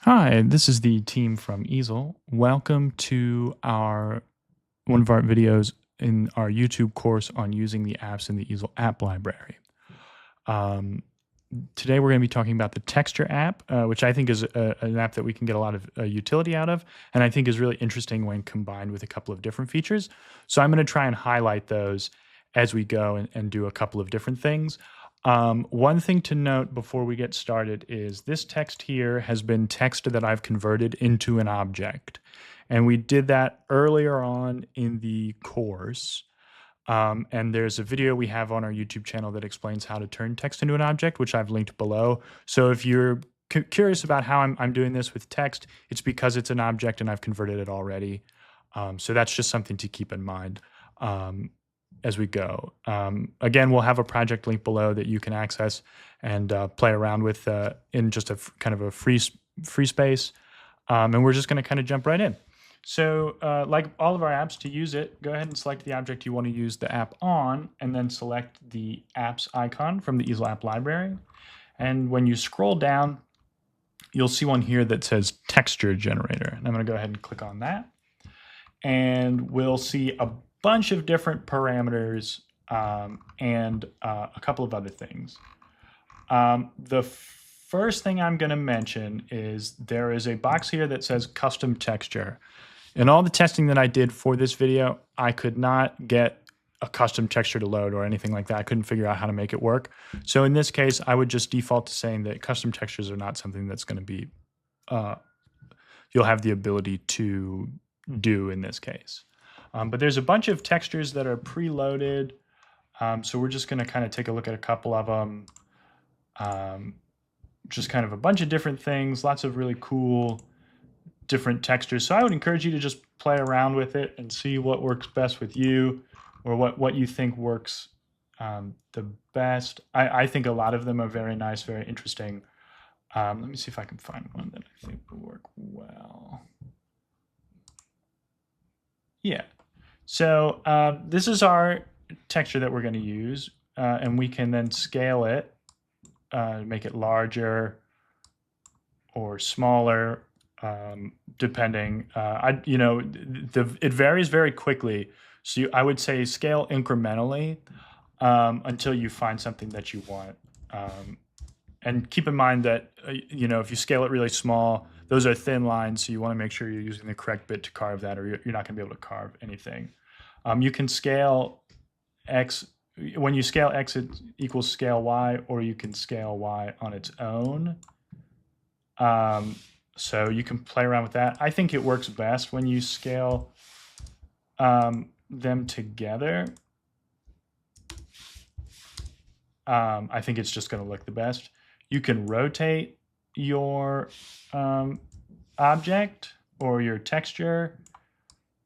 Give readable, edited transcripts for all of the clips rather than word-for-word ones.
Hi, this is the team from Easel. Welcome to one of our videos in our YouTube course on using the apps in the Easel app library. Um, Today we're going to be talking about the texture app, which I think is an app that we can get a lot of utility out of, and I think is really interesting when combined with a couple of different features. So I'm going to try and highlight those as we go and do a couple of different things. One thing to note before we get started is this text here has been text that I've converted into an object. And we did that earlier on in the course. And there's a video we have on our YouTube channel that explains how to turn text into an object, which I've linked below. So if you're curious about how I'm doing this with text, it's because it's an object and I've converted it already. So that's just something to keep in mind as we go. Again, we'll have a project link below that you can access and play around with in just a kind of a free space. And we're just going to kind of jump right in. So like all of our apps, to use it, go ahead and select the object you want to use the app on, and then select the apps icon from the Easel app library. And when you scroll down, you'll see one here that says texture generator. And I'm going to go ahead and click on that. And we'll see a bunch of different parameters and a couple of other things. The first thing I'm going to mention is there is a box here that says custom texture. In all the testing that I did for this video, I could not get a custom texture to load or anything like that. I couldn't figure out how to make it work. So in this case, I would just default to saying that custom textures are not something that's going to be, you'll have the ability to do in this case. But there's a bunch of textures that are preloaded. So we're just going to kind of take a look at a couple of them. Just kind of a bunch of different things, lots of really cool different textures. So I would encourage you to just play around with it and see what works best with you, or what you think works the best. I think a lot of them are very nice, very interesting. Let me see if I can find one that I think will work well. Yeah. So this is our texture that we're going to use, and we can then scale it, make it larger or smaller, depending. It varies very quickly. So I would say scale incrementally until you find something that you want. And keep in mind that, if you scale it really small, those are thin lines, so you want to make sure you're using the correct bit to carve that, or you're not going to be able to carve anything. You can scale X. When you scale X, it equals scale Y, or you can scale Y on its own. So you can play around with that. I think it works best when you scale them together. I think it's just going to look the best. You can rotate your object or your texture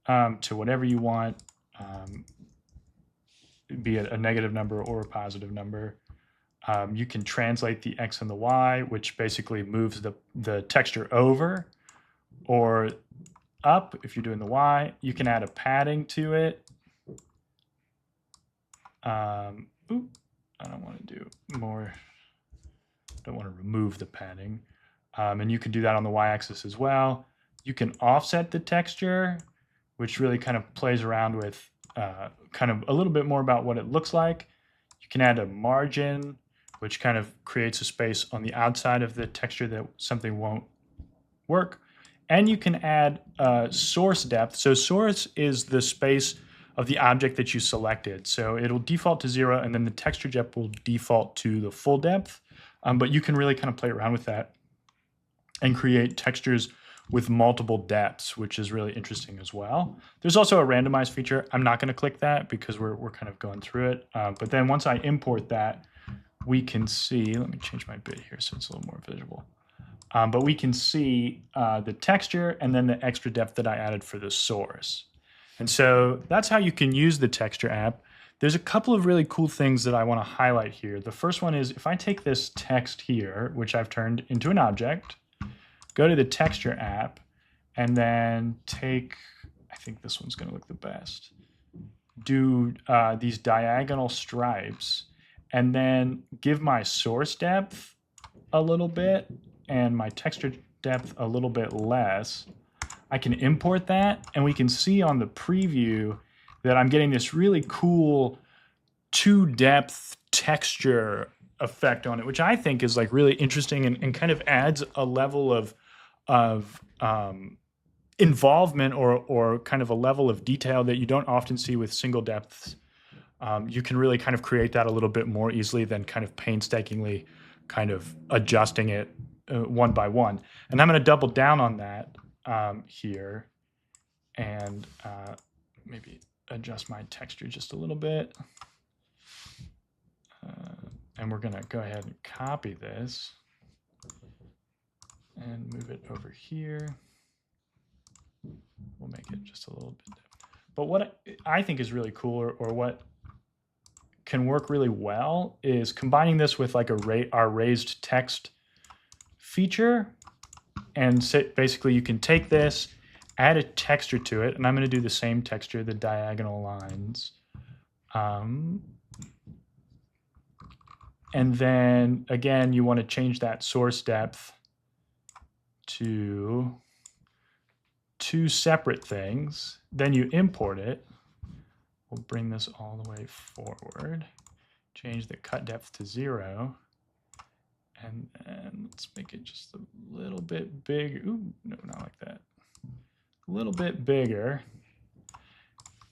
to whatever you want, be it a negative number or a positive number. You can translate the X and the Y, which basically moves the texture over or up if you're doing the Y. You can add a padding to it. I don't want to do more. Don't want to remove the padding. And you can do that on the Y-axis as well. You can offset the texture, which really kind of plays around with kind of a little bit more about what it looks like. You can add a margin, which kind of creates a space on the outside of the texture that something won't work. And you can add source depth. So source is the space of the object that you selected. So it'll default to 0, and then the texture depth will default to the full depth. But you can really kind of play around with that and create textures with multiple depths, which is really interesting as well. There's also a randomize feature. I'm not going to click that because we're kind of going through it. But then once I import that, we can see, let me change my bit here so it's a little more visible. But we can see the texture and then the extra depth that I added for the source. And so that's how you can use the texture app. There's a couple of really cool things that I want to highlight here. The first one is if I take this text here, which I've turned into an object, go to the texture app, and then take, I think this one's going to look the best, do these diagonal stripes, and then give my source depth a little bit and my texture depth a little bit less, I can import that, and we can see on the preview that I'm getting this really cool 2-depth texture effect on it, which I think is like really interesting and kind of adds a level of involvement or kind of a level of detail that you don't often see with single depths. You can really kind of create that a little bit more easily than kind of painstakingly kind of adjusting it one by one. And I'm going to double down on that here and maybe adjust my texture just a little bit. And we're going to go ahead and copy this and move it over here. We'll make it just a little bit different. But what I think is really cool, or what can work really well, is combining this with like our raised text feature. And basically you can take this, add a texture to it, and I'm going to do the same texture, the diagonal lines. And then again, you want to change that source depth to 2 separate things. Then you import it. We'll bring this all the way forward. Change the cut depth to 0. And then let's make it just a little bit bigger. Ooh, no, not like that. A little bit bigger.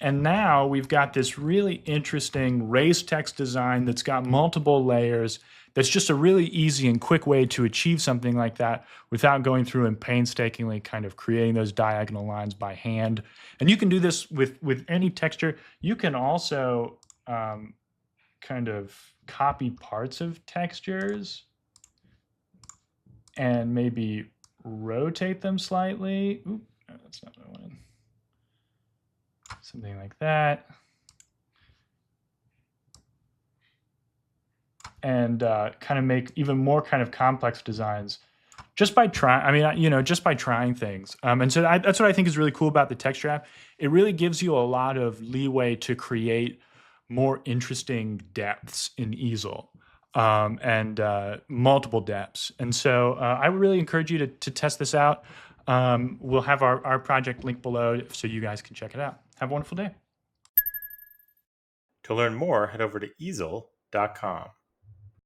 And now we've got this really interesting raised text design that's got multiple layers. That's just a really easy and quick way to achieve something like that without going through and painstakingly kind of creating those diagonal lines by hand. And you can do this with any texture. You can also kind of copy parts of textures and maybe rotate them slightly. Oop, no, that's not what I wanted. Something like that. And kind of make even more kind of complex designs just by trying. I mean, just by trying things. And so that's what I think is really cool about the texture app. It really gives you a lot of leeway to create more interesting depths in Easel, and multiple depths. And so I would really encourage you to test this out. We'll have our project link below so you guys can check it out. Have a wonderful day. To learn more, head over to easel.com.